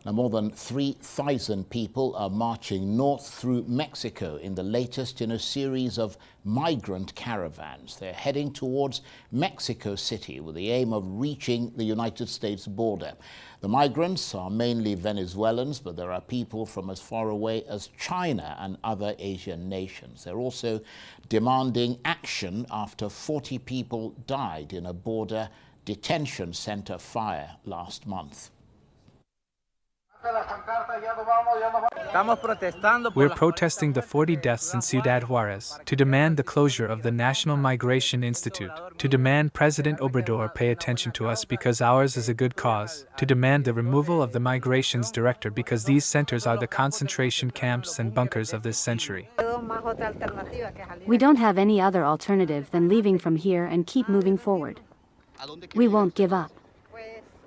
Now, more than 3,000 people are marching north through Mexico in the latest in a series of migrant caravans. They're heading towards Mexico City with the aim of reaching the United States border. The migrants are mainly Venezuelans, but there are people from as far away as China and other Asian nations. They're also demanding action after 40 people died in a border detention center fire last month. We're protesting the 40 deaths in Ciudad Juarez, to demand the closure of the National Migration Institute, to demand President Obrador pay attention to us because ours is a good cause, to demand the removal of the migrations director because these centers are the concentration camps and bunkers of this century. We don't have any other alternative than leaving from here and keep moving forward. We won't give up.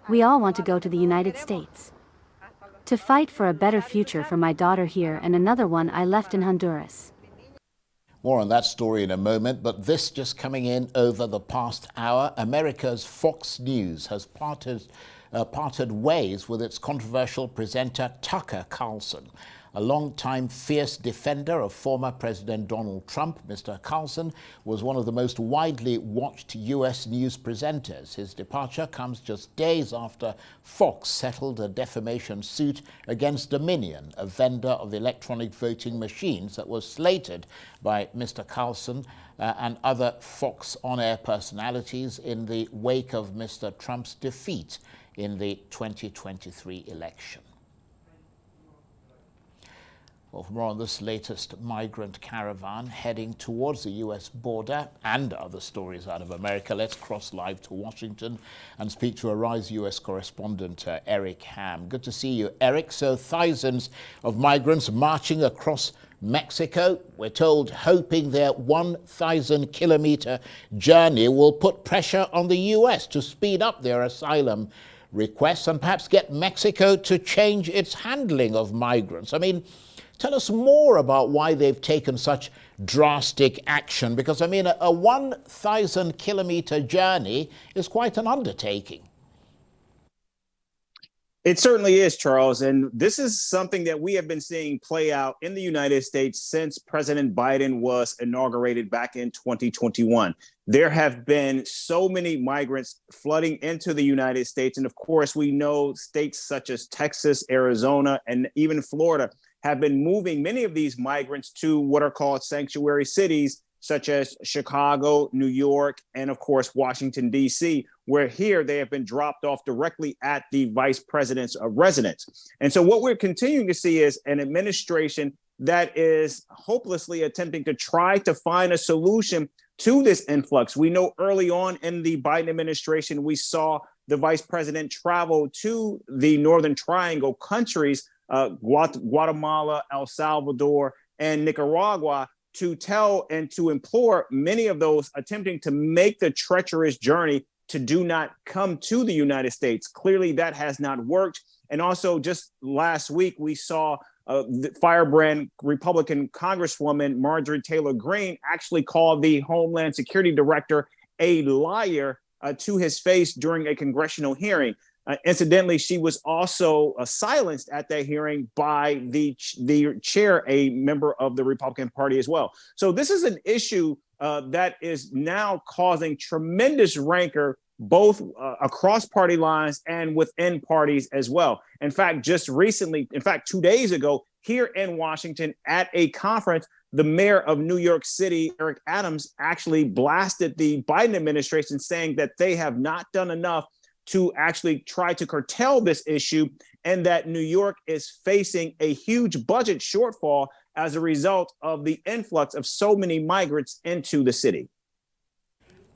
We all want to go to the United States, to fight for a better future for my daughter here and another one I left in Honduras. More on that story in a moment, but this just coming in over the past hour. America's Fox News has parted ways with its controversial presenter Tucker Carlson. A long-time fierce defender of former President Donald Trump, Mr. Carlson was one of the most widely watched U.S. news presenters. His departure comes just days after Fox settled a defamation suit against Dominion, a vendor of electronic voting machines that was slated by Mr. Carlson and other Fox on-air personalities in the wake of Mr. Trump's defeat in the 2023 election. Well, for more on this latest migrant caravan heading towards the U.S. border and other stories out of America, let's cross live to Washington and speak to Arise U.S. correspondent Eric Ham. Good to see you, Eric. So thousands of migrants marching across Mexico, we're told, hoping their 1,000-kilometer journey will put pressure on the U.S. to speed up their asylum requests and perhaps get Mexico to change its handling of migrants. I mean, tell us more about why they've taken such drastic action, because, I mean, a 1,000-kilometer journey is quite an undertaking. It certainly is, Charles. And this is something that we have been seeing play out in the United States since President Biden was inaugurated back in 2021. There have been so many migrants flooding into the United States. And of course, we know states such as Texas, Arizona, and even Florida have been moving many of these migrants to what are called sanctuary cities, such as Chicago, New York, and of course, Washington, D.C., where here they have been dropped off directly at the vice president's residence. And so what we're continuing to see is an administration that is hopelessly attempting to try to find a solution to this influx. We know early on in the Biden administration, we saw the vice president travel to the Northern Triangle countries, Guatemala, El Salvador, and Nicaragua, to tell and to implore many of those attempting to make the treacherous journey to do not come to the United States. Clearly, that has not worked. And also, just last week, we saw the firebrand Republican Congresswoman Marjorie Taylor Greene actually call the Homeland Security Director a liar to his face during a congressional hearing. Incidentally, she was also silenced at that hearing by the chair, a member of the Republican Party as well. So this is an issue that is now causing tremendous rancor, both across party lines and within parties as well. In fact, just recently, 2 days ago, here in Washington at a conference, the mayor of New York City, Eric Adams, actually blasted the Biden administration, saying that they have not done enough to actually try to curtail this issue, and that New York is facing a huge budget shortfall as a result of the influx of so many migrants into the city.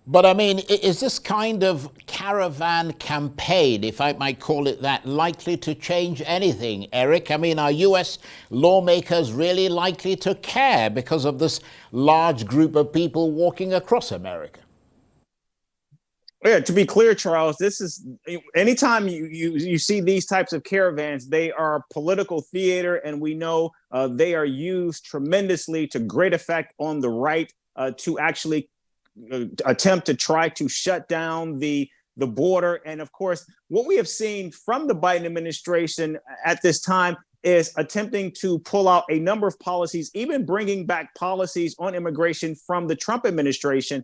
But I mean, is this kind of caravan campaign, if I might call it that, likely to change anything, Eric? I mean, are U.S. lawmakers really likely to care because of this large group of people walking across America? Yeah, to be clear, Charles, this is anytime you see these types of caravans, they are political theater, and we know they are used tremendously to great effect on the right to actually attempt to try to shut down the the border. And of course, what we have seen from the Biden administration at this time is attempting to pull out a number of policies, even bringing back policies on immigration from the Trump administration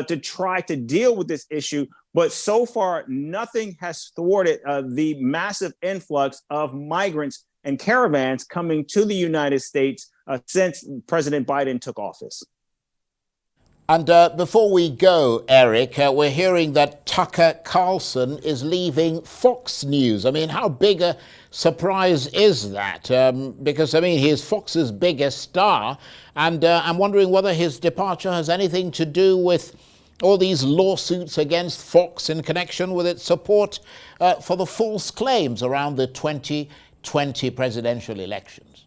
to try to deal with this issue. But so far, nothing has thwarted the massive influx of migrants and caravans coming to the United States since President Biden took office. And before we go, Eric, we're hearing that Tucker Carlson is leaving Fox News. I mean, how big a surprise is that? Because, I mean, he's Fox's biggest star. And I'm wondering whether his departure has anything to do with all these lawsuits against Fox in connection with its support for the false claims around the 2020 presidential elections.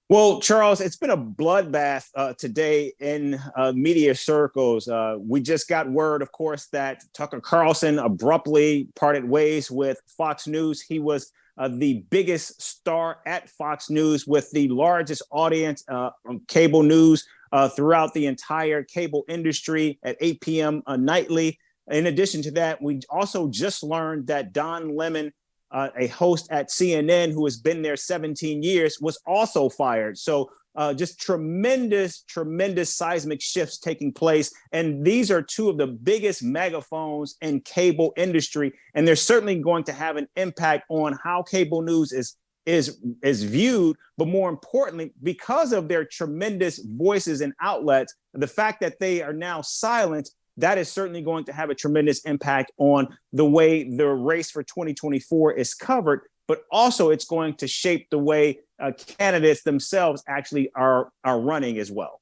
Well, Charles, it's been a bloodbath today in media circles. We just got word, of course, that Tucker Carlson abruptly parted ways with Fox News. He was the biggest star at Fox News with the largest audience on cable news throughout the entire cable industry at 8 p.m. Nightly. In addition to that, we also just learned that Don Lemon, a host at CNN who has been there 17 years, was also fired. So just tremendous seismic shifts taking place. And these are two of the biggest megaphones in cable industry. And they're certainly going to have an impact on how cable news is viewed. But more importantly, because of their tremendous voices and outlets, the fact that they are now silent, that is certainly going to have a tremendous impact on the way the race for 2024 is covered, but also it's going to shape the way candidates themselves actually are running as well.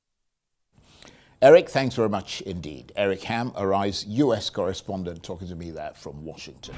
Eric, thanks very much indeed. Eric Ham, Arise US correspondent, talking to me there from Washington.